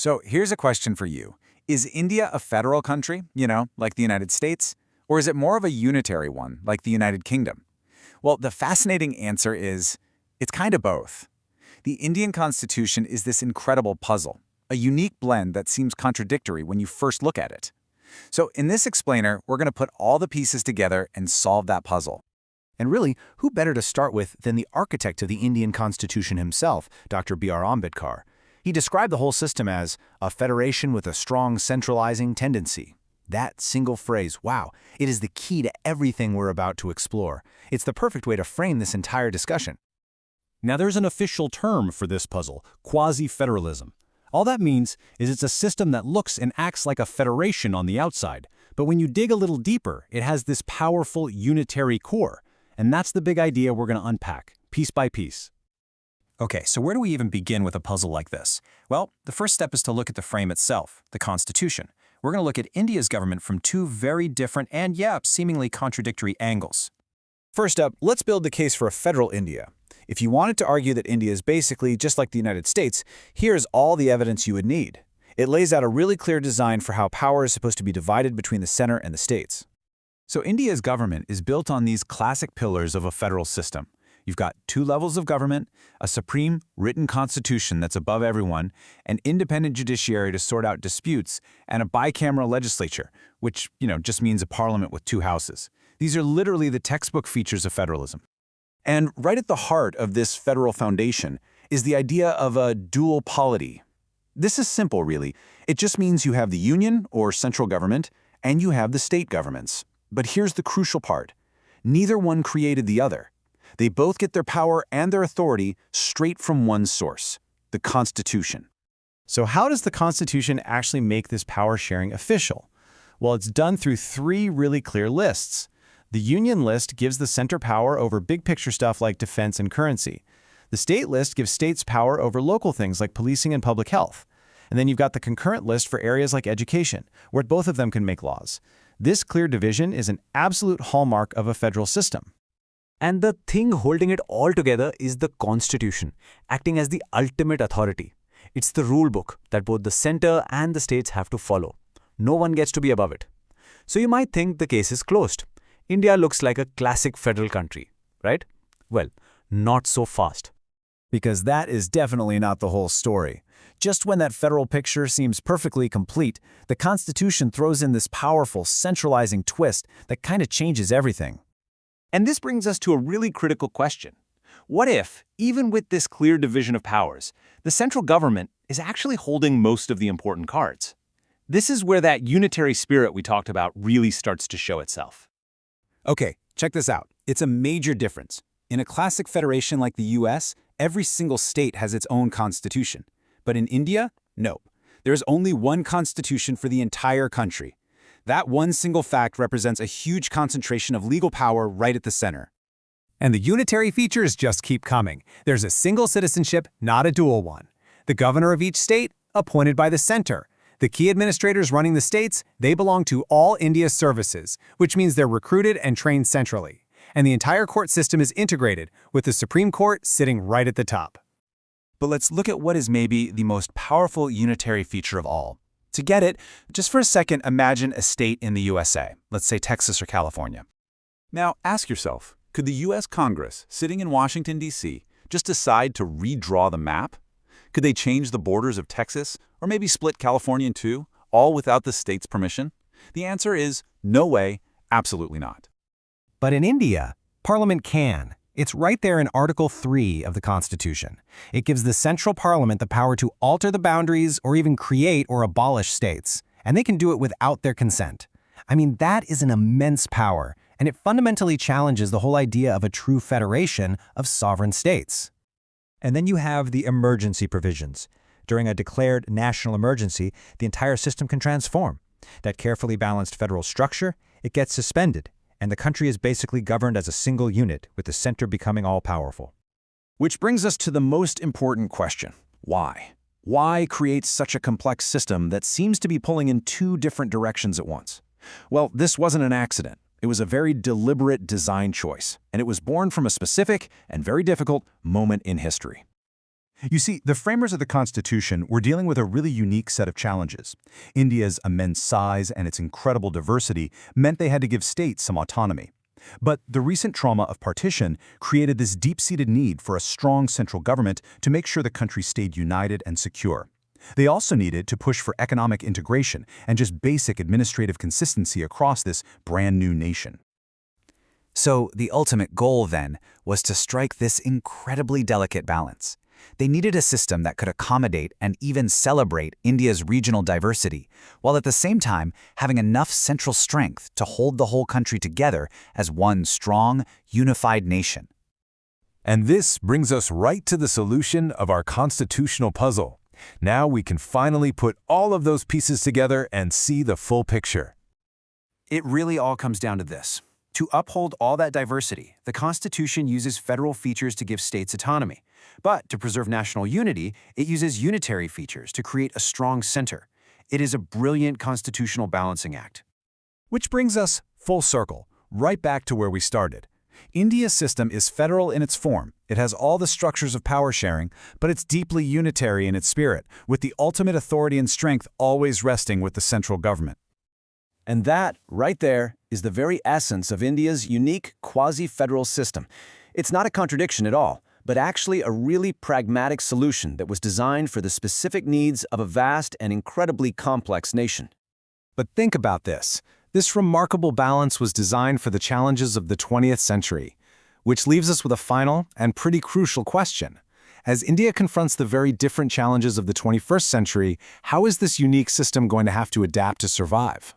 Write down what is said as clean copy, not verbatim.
So here's a question for you. Is India a federal country, like the United States? Or is it more of a unitary one, like the United Kingdom? Well, the fascinating answer is it's kind of both. The Indian Constitution is this incredible puzzle, a unique blend that seems contradictory when you first look at it. So in this explainer, we're going to put all the pieces together and solve that puzzle. And really, who better to start with than the architect of the Indian Constitution himself, Dr. B.R. Ambedkar? He described the whole system as a federation with a strong centralizing tendency. That single phrase, wow, it is the key to everything we're about to explore. It's the perfect way to frame this entire discussion. Now there's an official term for this puzzle, quasi-federalism. All that means is it's a system that looks and acts like a federation on the outside, but when you dig a little deeper, it has this powerful unitary core. And that's the big idea we're going to unpack, piece by piece. Okay, so where do we even begin with a puzzle like this? Well, the first step is to look at the frame itself, the Constitution. We're going to look at India's government from two very different and, seemingly contradictory angles. First up, let's build the case for a federal India. If you wanted to argue that India is basically just like the United States, here's all the evidence you would need. It lays out a really clear design for how power is supposed to be divided between the center and the states. So India's government is built on these classic pillars of a federal system. You've got two levels of government, a supreme written constitution that's above everyone, an independent judiciary to sort out disputes, and a bicameral legislature, which, just means a parliament with two houses. These are literally the textbook features of federalism. And right at the heart of this federal foundation is the idea of a dual polity. This is simple, really. It just means you have the union, or central government, and you have the state governments. But here's the crucial part. Neither one created the other. They both get their power and their authority straight from one source, the Constitution. So how does the Constitution actually make this power sharing official? Well, it's done through three really clear lists. The Union list gives the center power over big picture stuff like defense and currency. The state list gives states power over local things like policing and public health. And then you've got the concurrent list for areas like education, where both of them can make laws. This clear division is an absolute hallmark of a federal system. And the thing holding it all together is the Constitution, acting as the ultimate authority. It's the rule book that both the center and the states have to follow. No one gets to be above it. So you might think the case is closed. India looks like a classic federal country, right? Well, not so fast. Because that is definitely not the whole story. Just when that federal picture seems perfectly complete, the Constitution throws in this powerful, centralizing twist that kind of changes everything. And this brings us to a really critical question. What if, even with this clear division of powers, the central government is actually holding most of the important cards? This is where that unitary spirit we talked about really starts to show itself. Okay, check this out. It's a major difference. In a classic federation like the US, every single state has its own constitution. But in India, no. There's only one constitution for the entire country. That one single fact represents a huge concentration of legal power right at the center. And the unitary features just keep coming. There's a single citizenship, not a dual one. The governor of each state, appointed by the center. The key administrators running the states, they belong to all India's services, which means they're recruited and trained centrally. And the entire court system is integrated, with the Supreme Court sitting right at the top. But let's look at what is maybe the most powerful unitary feature of all. To get it, just for a second, imagine a state in the USA, let's say Texas or California. Now, ask yourself, could the U.S. Congress, sitting in Washington, D.C., just decide to redraw the map? Could they change the borders of Texas, or maybe split California in two, all without the state's permission? The answer is no way, absolutely not. But in India, Parliament can. It's right there in Article 3 of the Constitution. It gives the central parliament the power to alter the boundaries or even create or abolish states. And they can do it without their consent. I mean, that is an immense power, and it fundamentally challenges the whole idea of a true federation of sovereign states. And then you have the emergency provisions. During a declared national emergency, the entire system can transform. That carefully balanced federal structure, it gets suspended, and the country is basically governed as a single unit, with the center becoming all-powerful. Which brings us to the most important question. Why? Why create such a complex system that seems to be pulling in two different directions at once? Well, this wasn't an accident. It was a very deliberate design choice, and it was born from a specific and very difficult moment in history. You see, the framers of the Constitution were dealing with a really unique set of challenges. India's immense size and its incredible diversity meant they had to give states some autonomy. But the recent trauma of partition created this deep-seated need for a strong central government to make sure the country stayed united and secure. They also needed to push for economic integration and just basic administrative consistency across this brand new nation. So the ultimate goal, then, was to strike this incredibly delicate balance. They needed a system that could accommodate and even celebrate India's regional diversity, while at the same time having enough central strength to hold the whole country together as one strong, unified nation. And this brings us right to the solution of our constitutional puzzle. Now we can finally put all of those pieces together and see the full picture. It really all comes down to this. To uphold all that diversity, the Constitution uses federal features to give states autonomy. But to preserve national unity, it uses unitary features to create a strong center. It is a brilliant constitutional balancing act. Which brings us full circle, right back to where we started. India's system is federal in its form. It has all the structures of power sharing, but it's deeply unitary in its spirit, with the ultimate authority and strength always resting with the central government. And that, right there, is the very essence of India's unique quasi-federal system. It's not a contradiction at all, but actually a really pragmatic solution that was designed for the specific needs of a vast and incredibly complex nation. But think about this. This remarkable balance was designed for the challenges of the 20th century, which leaves us with a final and pretty crucial question. As India confronts the very different challenges of the 21st century, how is this unique system going to have to adapt to survive?